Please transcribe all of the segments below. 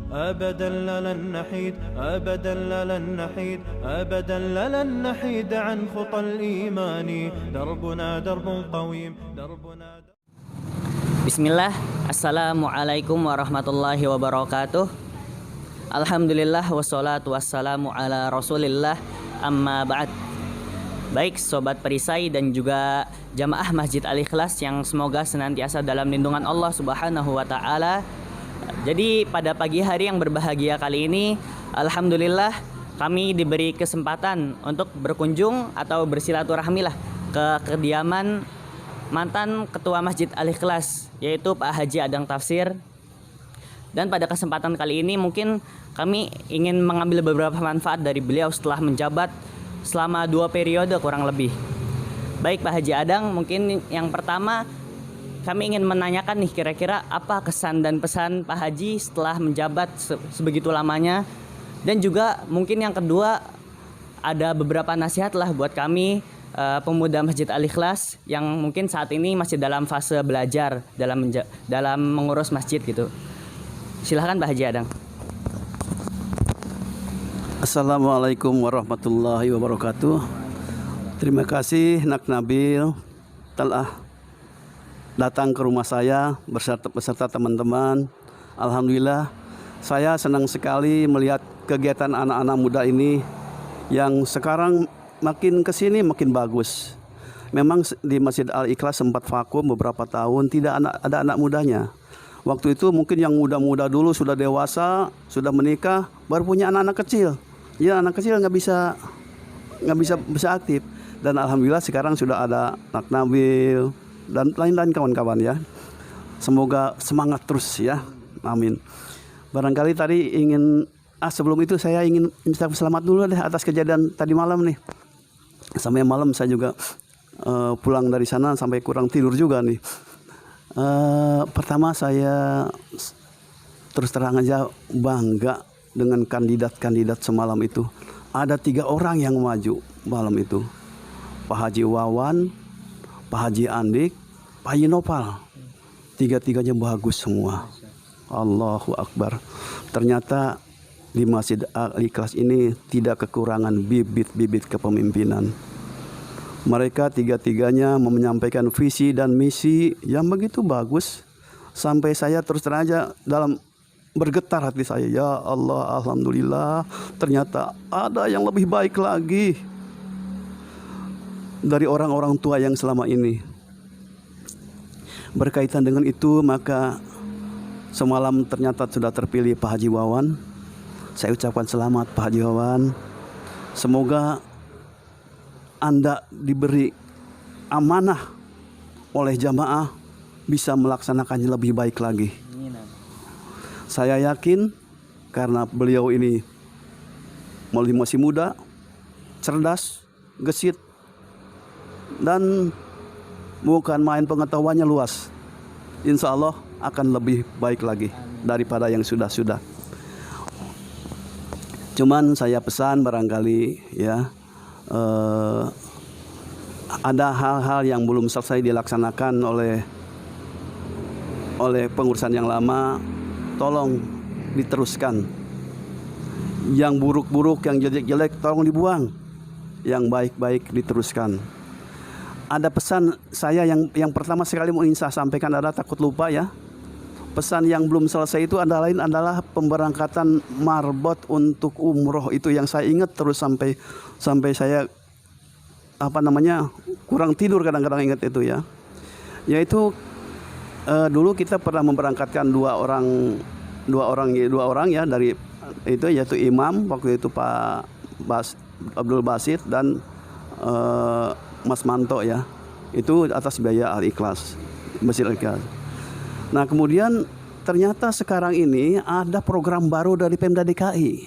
أبدا لن نحيد أبدا لن نحيد أبدا لن نحيد عن خطى الإيمان دربنا درب قويم دربنا. Bismillah, Assalamualaikum warahmatullahi wabarakatuh. Alhamdulillah wassalatu wassalamu ala rasulillah, amma ba'd. Baik Sobat Perisai dan juga jamaah Masjid Al-Ikhlas yang semoga senantiasa dalam lindungan Allah Subhanahu wa Ta'ala. Jadi pada pagi hari yang berbahagia kali ini, alhamdulillah kami diberi kesempatan untuk berkunjung atau bersilaturahmi lah ke kediaman mantan Ketua Masjid Al-Ikhlas, yaitu Pak Haji Adang Tafsir. Dan pada kesempatan kali ini mungkin kami ingin mengambil beberapa manfaat dari beliau setelah menjabat selama 2 periode kurang lebih. Baik Pak Haji Adang, mungkin yang pertama kami ingin menanyakan nih, kira-kira apa kesan dan pesan Pak Haji setelah menjabat sebegitu lamanya. Dan juga mungkin yang kedua, ada beberapa nasihat lah buat kami pemuda Masjid Al-Ikhlas yang mungkin saat ini masih dalam fase belajar dalam mengurus masjid gitu. Silahkan Pak Haji Adang. Assalamualaikum warahmatullahi wabarakatuh. Terima kasih Nak Nabil telah datang ke rumah saya beserta teman-teman. Alhamdulillah saya senang sekali melihat kegiatan anak-anak muda ini yang sekarang makin kesini makin bagus. Memang di Masjid Al-Ikhlas sempat vakum beberapa tahun, tidak ada anak mudanya. Waktu itu mungkin yang muda-muda dulu sudah dewasa, sudah menikah, baru punya anak-anak kecil. Ya anak kecil nggak bisa aktif. Dan alhamdulillah sekarang sudah ada Nak Nabil dan lain-lain kawan-kawan ya. Semoga semangat terus ya. Amin. Barangkali tadi sebelum itu saya ingin minta selamat dulu deh atas kejadian tadi malam nih. Sampai malam saya juga pulang dari sana sampai kurang tidur juga nih. Pertama saya terus terang aja bangga dengan kandidat-kandidat semalam itu. Ada 3 orang yang maju malam itu. Pak Haji Wawan, Pak Haji Andik, Pak Haji Nopal. 3-tiganya bagus semua. Allahu Akbar. Ternyata di Masjid Al-Ikhlas ini tidak kekurangan bibit-bibit kepemimpinan. Mereka 3-tiganya menyampaikan visi dan misi yang begitu bagus. Sampai saya terus terang aja dalam bergetar hati saya. Ya Allah, alhamdulillah. Ternyata ada yang lebih baik lagi dari orang-orang tua yang selama ini. Berkaitan dengan itu, maka semalam ternyata sudah terpilih Pak Haji Wawan. Saya ucapkan selamat Pak Haji Wawan. Semoga Anda diberi amanah oleh jamaah bisa melaksanakannya lebih baik lagi. Saya yakin karena beliau ini masih muda, cerdas, gesit, dan bukan main pengetahuannya luas. Insya Allah akan lebih baik lagi daripada yang sudah-sudah. Cuman saya pesan barangkali ya, ada hal-hal yang belum selesai dilaksanakan oleh pengurusan yang lama, tolong diteruskan. Yang buruk-buruk, yang jelek-jelek tolong dibuang. Yang baik-baik diteruskan. Ada pesan saya yang pertama sekali mau ingin saya sampaikan adalah, takut lupa ya. Pesan yang belum selesai itu adalah pemberangkatan marbot untuk umroh. Itu yang saya ingat terus sampai saya kurang tidur kadang-kadang ingat itu ya. Yaitu dulu kita pernah memberangkatkan dua orang ya dari itu, yaitu imam waktu itu Pak Abdul Basit dan Mas Manto ya. Itu atas biaya Al-Ikhlas, Masjid Al-Ikhlas. Nah kemudian ternyata sekarang ini ada program baru dari Pemda DKI.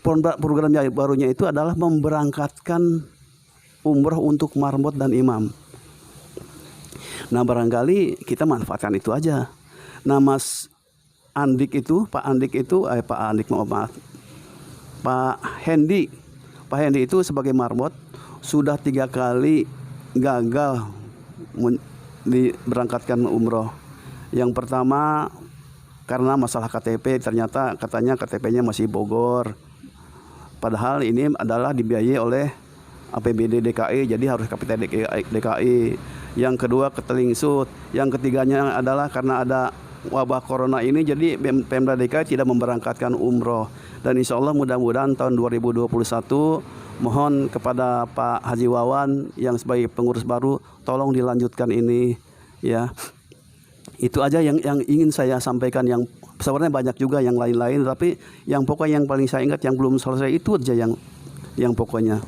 Program barunya itu adalah memberangkatkan umroh untuk marbot dan imam. Nah barangkali kita manfaatkan itu aja. Nah Pak Andik Pak Hendi itu sebagai marbot sudah 3 kali gagal diberangkatkan umroh. Yang pertama karena masalah KTP, ternyata katanya KTP-nya masih Bogor. Padahal ini adalah dibiayai oleh APBD DKI, jadi harus KPT DKI. Yang kedua ketelingsut. Yang ketiganya adalah karena ada wabah corona ini, jadi Pemda DKI tidak memberangkatkan umroh. Dan insya Allah mudah-mudahan tahun 2021 mohon kepada Pak Haji Wawan yang sebagai pengurus baru, tolong dilanjutkan ini ya. Itu aja yang ingin saya sampaikan. Yang sebenarnya banyak juga yang lain-lain, tapi yang pokoknya yang paling saya ingat yang belum selesai itu aja yang pokoknya.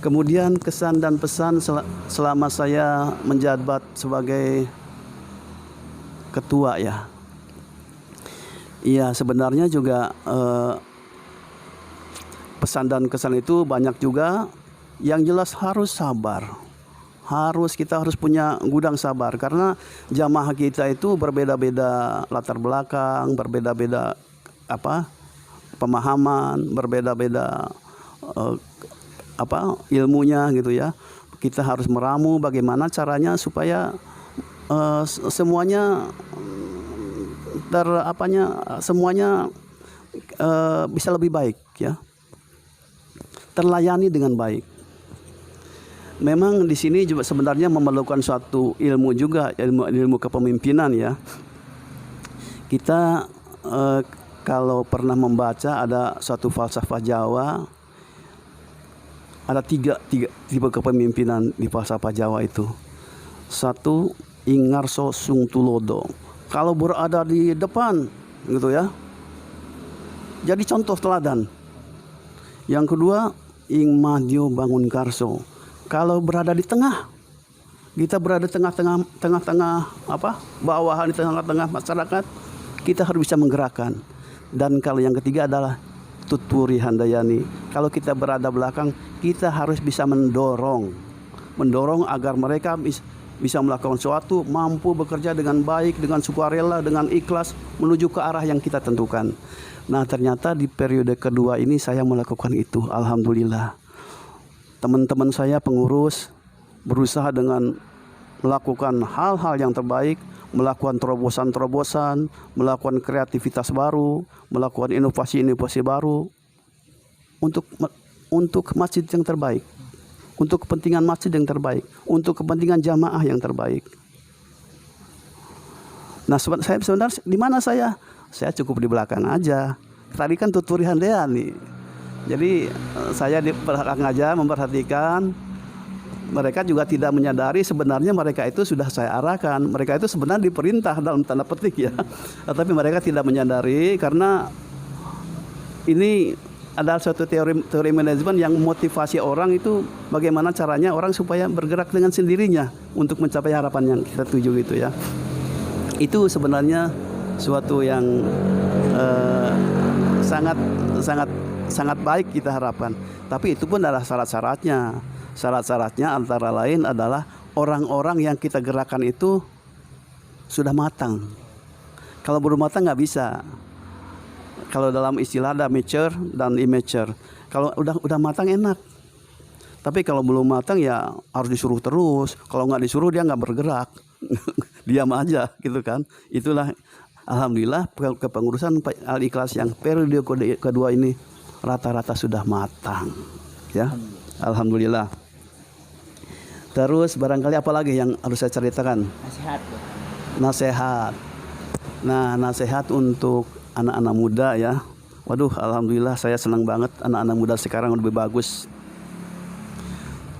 Kemudian kesan dan pesan selama saya menjabat sebagai ketua ya. Iya, sebenarnya juga pesan dan kesan itu banyak juga. Yang jelas harus sabar. Kita harus punya gudang sabar, karena jamaah kita itu berbeda-beda latar belakang, berbeda-beda pemahaman, berbeda-beda ilmunya gitu ya. Kita harus meramu bagaimana caranya supaya semuanya semuanya bisa lebih baik ya, terlayani dengan baik. Memang di sini juga sebenarnya memerlukan suatu ilmu juga, ilmu kepemimpinan ya. Kita kalau pernah membaca ada suatu falsafah Jawa, ada tiga tipe kepemimpinan di falsafah Jawa itu. Satu, ingarso sung tulodo, kalau berada di depan gitu ya, jadi contoh teladan. Yang kedua, ing madyo bangun karso, kalau berada di tengah, kita berada di tengah-tengah bawahan, di tengah-tengah masyarakat, kita harus bisa menggerakkan. Dan kalau yang ketiga adalah tuturi handayani, kalau kita berada belakang, kita harus bisa mendorong agar mereka bisa melakukan sesuatu, mampu bekerja dengan baik, dengan sukarela, dengan ikhlas menuju ke arah yang kita tentukan. Nah, ternyata di periode kedua ini saya melakukan itu, alhamdulillah. Teman-teman saya pengurus berusaha dengan melakukan hal-hal yang terbaik, melakukan terobosan-terobosan, melakukan kreativitas baru, melakukan inovasi-inovasi baru untuk masjid yang terbaik, untuk kepentingan masjid yang terbaik, untuk kepentingan jamaah yang terbaik. Nah, saya sebenarnya di mana saya cukup di belakang aja. Tadi kan tuturi handean nih. Jadi saya di belakang aja memperhatikan. Mereka juga tidak menyadari sebenarnya mereka itu sudah saya arahkan. Mereka itu sebenarnya diperintah dalam tanda petik ya. Tapi mereka tidak menyadari, karena ini adalah suatu teori manajemen yang motivasi orang itu bagaimana caranya orang supaya bergerak dengan sendirinya untuk mencapai harapan yang kita tuju gitu ya. Itu sebenarnya suatu yang sangat baik kita harapkan. Tapi itu pun adalah syarat-syaratnya. Syarat-syaratnya antara lain adalah orang-orang yang kita gerakan itu sudah matang. Kalau belum matang nggak bisa. Kalau dalam istilah ada mature dan immature. Kalau udah matang enak. Tapi kalau belum matang ya harus disuruh terus. Kalau nggak disuruh dia nggak bergerak. Diam aja gitu kan. Itulah alhamdulillah kepengurusan Al-Ikhlas yang periode kedua ini rata-rata sudah matang ya. Alhamdulillah. Terus barangkali apa lagi yang harus saya ceritakan? Nasihat. Nah, nasihat untuk anak-anak muda ya. Waduh, alhamdulillah saya senang banget anak-anak muda sekarang lebih bagus.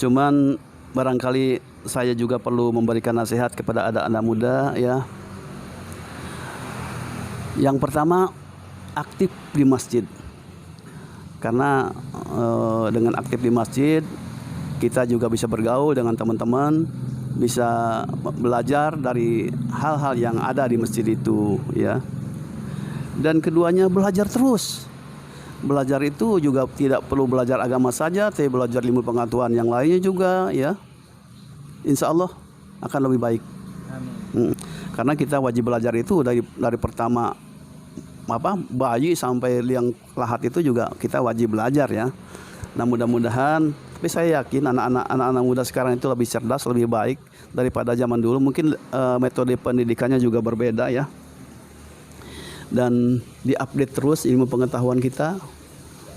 Cuman barangkali saya juga perlu memberikan nasihat kepada anak-anak muda ya. Yang pertama, aktif di masjid. Karena dengan aktif di masjid kita juga bisa bergaul dengan teman-teman, bisa belajar dari hal-hal yang ada di masjid itu ya. Dan keduanya belajar terus. Belajar itu juga tidak perlu belajar agama saja, tapi belajar ilmu pengetahuan yang lainnya juga ya. Insya Allah akan lebih baik. Amin. Karena kita wajib belajar itu dari pertama bayi sampai liang lahat itu juga kita wajib belajar ya. Nah, mudah-mudahan, tapi saya yakin anak-anak muda sekarang itu lebih cerdas, lebih baik daripada zaman dulu. Mungkin metode pendidikannya juga berbeda ya. dan diupdate terus ilmu pengetahuan kita,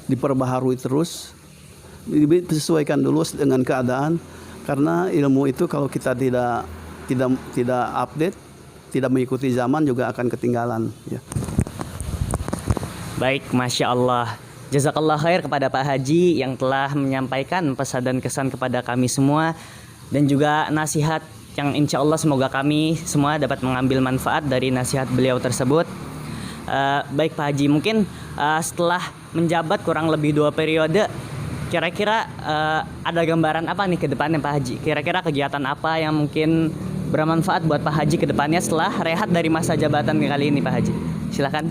diperbaharui terus, disesuaikan dulu dengan keadaan, karena ilmu itu kalau kita tidak update, tidak mengikuti zaman juga akan ketinggalan ya. Baik, Masya Allah. Jazakallah khair kepada Pak Haji yang telah menyampaikan pesan dan kesan kepada kami semua, dan juga nasihat yang insya Allah semoga kami semua dapat mengambil manfaat dari nasihat beliau tersebut. Baik Pak Haji, mungkin setelah menjabat kurang lebih 2 periode, kira-kira ada gambaran apa nih ke depannya Pak Haji? Kira-kira kegiatan apa yang mungkin bermanfaat buat Pak Haji ke depannya setelah rehat dari masa jabatan kali ini Pak Haji? Silakan.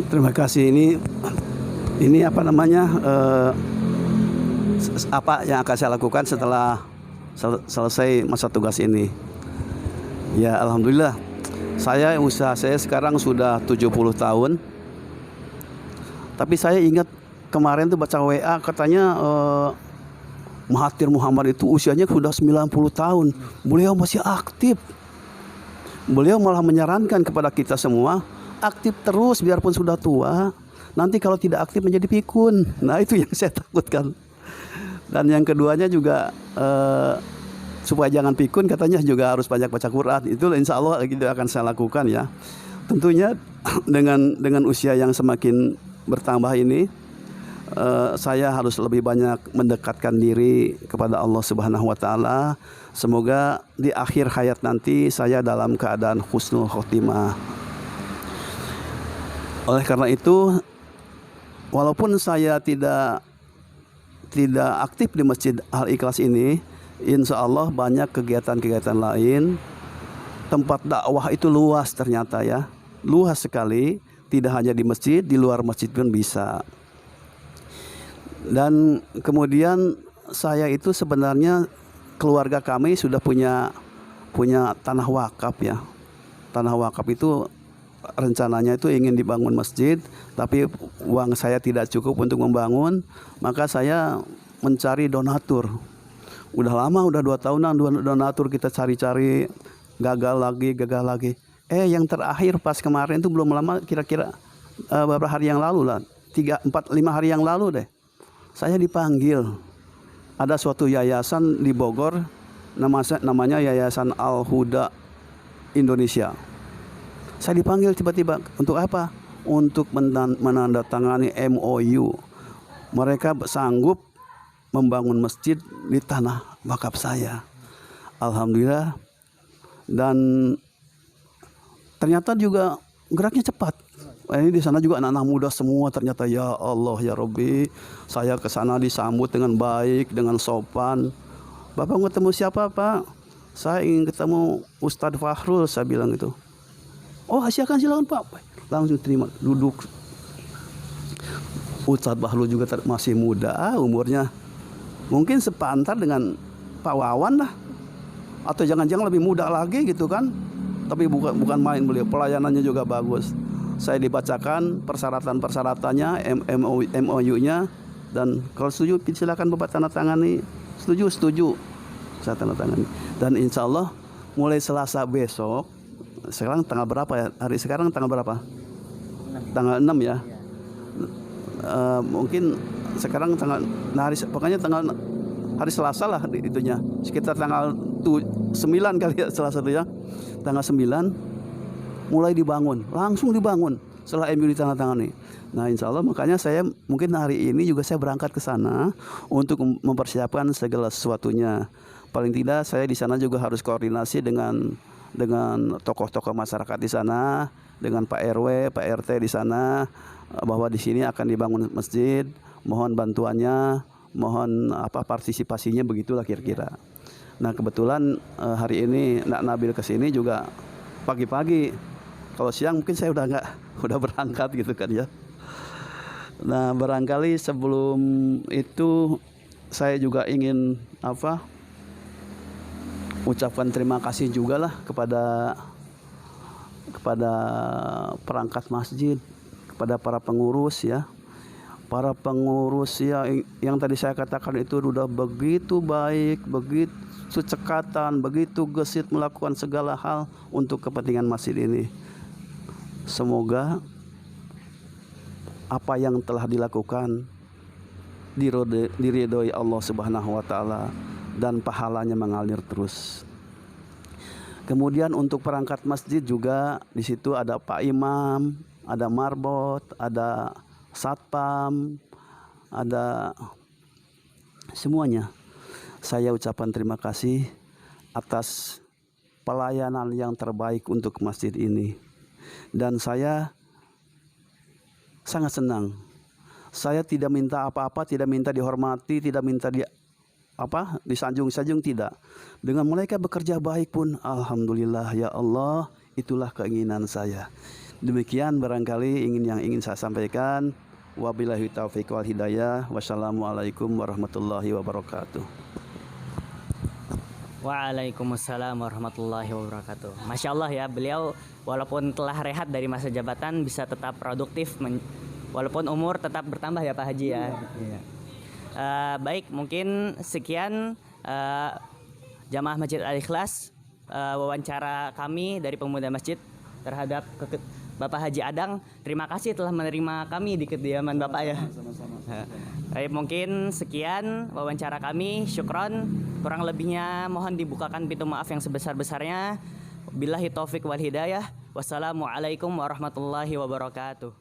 Terima kasih. Ini apa namanya, apa yang akan saya lakukan setelah selesai masa tugas ini? Ya alhamdulillah, usaha saya sekarang sudah 70 tahun. Tapi saya ingat kemarin tuh baca WA katanya Mahathir Muhammad itu usianya sudah 90 tahun. Beliau masih aktif. Beliau malah menyarankan kepada kita semua aktif terus biarpun sudah tua. Nanti kalau tidak aktif menjadi pikun. Nah itu yang saya takutkan. Dan yang keduanya juga supaya jangan pikun, katanya juga harus banyak baca Quran. Itu insya Allah gitu akan saya lakukan ya. Tentunya dengan usia yang semakin bertambah ini, saya harus lebih banyak mendekatkan diri kepada Allah Subhanahu wa taala. Semoga di akhir hayat nanti saya dalam keadaan husnul khotimah. Oleh karena itu, walaupun saya tidak aktif di Masjid Al-Ikhlas ini, insya Allah banyak kegiatan-kegiatan lain. Tempat dakwah itu luas ternyata ya, luas sekali. Tidak hanya di masjid, di luar masjid pun bisa. Dan kemudian saya itu sebenarnya, keluarga kami sudah punya tanah wakaf ya. Tanah wakaf itu rencananya itu ingin dibangun masjid, tapi uang saya tidak cukup untuk membangun, maka saya mencari donatur. Udah lama, udah 2 tahunan donatur kita cari-cari, gagal lagi. Yang terakhir pas kemarin itu belum lama, kira-kira beberapa hari yang lalu lah, 3, 4, 5 hari yang lalu deh, saya dipanggil. Ada suatu yayasan di Bogor, namanya Yayasan Al-Huda Indonesia. Saya dipanggil tiba-tiba, untuk apa? Untuk menandatangani MOU. Mereka sanggup membangun masjid di tanah wakaf saya. Alhamdulillah. Dan ternyata juga geraknya cepat. Ini di sana juga anak-anak muda semua ternyata. Ya Allah ya Rabbi, saya ke sana disambut dengan baik, dengan sopan. Bapak mau ketemu siapa Pak? Saya ingin ketemu Ustadz Fahrul, saya bilang gitu. Oh silakan Pak. Langsung terima, duduk. Ustadz Fahrul juga masih muda umurnya. Mungkin sepantar dengan Pak Wawan lah. Atau jangan-jangan lebih muda lagi gitu kan. Tapi bukan main beliau, pelayanannya juga bagus. Saya dibacakan persyaratan-persyaratannya, MOU-nya, dan kalau setuju silakan Bapak tanda tangani. Setuju. Saya tanda tangani. Dan insya Allah mulai Selasa besok, sekarang tanggal berapa ya? Hari sekarang tanggal berapa? 6. Tanggal 6 ya. Mungkin sekarang pokoknya hari Selasa lah itunya. Sekitar tanggal 9 kali ya, Selasa itu ya. Tanggal 9 mulai dibangun, langsung dibangun setelah MOU ditandatangani. Nah insya Allah makanya saya mungkin hari ini juga saya berangkat ke sana untuk mempersiapkan segala sesuatunya. Paling tidak saya di sana juga harus koordinasi dengan tokoh-tokoh masyarakat di sana, dengan Pak RW, Pak RT di sana, bahwa di sini akan dibangun masjid. Mohon bantuannya, mohon partisipasinya, begitulah kira-kira. Nah kebetulan hari ini Nak Nabil kesini juga pagi-pagi. Kalau siang mungkin saya udah berangkat gitu kan ya. Nah barangkali sebelum itu saya juga ingin ucapkan terima kasih juga lah kepada perangkat masjid, kepada para pengurus ya. Para pengurus ya, yang tadi saya katakan itu sudah begitu baik, begitu cekatan, begitu gesit melakukan segala hal untuk kepentingan masjid ini. Semoga apa yang telah dilakukan diridhoi Allah Subhanahu wa taala dan pahalanya mengalir terus. Kemudian untuk perangkat masjid juga di situ ada Pak Imam, ada marbot, ada satpam, ada semuanya. Saya ucapkan terima kasih atas pelayanan yang terbaik untuk masjid ini. Dan saya sangat senang. Saya tidak minta apa-apa, tidak minta dihormati, tidak minta disanjung-sanjung, tidak. Dengan mereka bekerja baik pun, alhamdulillah ya Allah, itulah keinginan saya. Demikian barangkali yang ingin saya sampaikan. Wabillahi taufiq wal hidayah. Wassalamualaikum warahmatullahi wabarakatuh. Waalaikumsalam warahmatullahi wabarakatuh. Masya Allah ya, beliau walaupun telah rehat dari masa jabatan bisa tetap produktif, walaupun umur tetap bertambah ya Pak Haji ya. Iya. Baik, mungkin sekian Jamaah Masjid Al-Ikhlas, wawancara kami dari pemuda masjid terhadap Bapak Haji Adang. Terima kasih telah menerima kami di kediaman Bapak ya. Baik, mungkin sekian wawancara kami. Syukron. Kurang lebihnya mohon dibukakan pintu maaf yang sebesar-besarnya. Billahi taufik wal hidayah. Wassalamualaikum warahmatullahi wabarakatuh.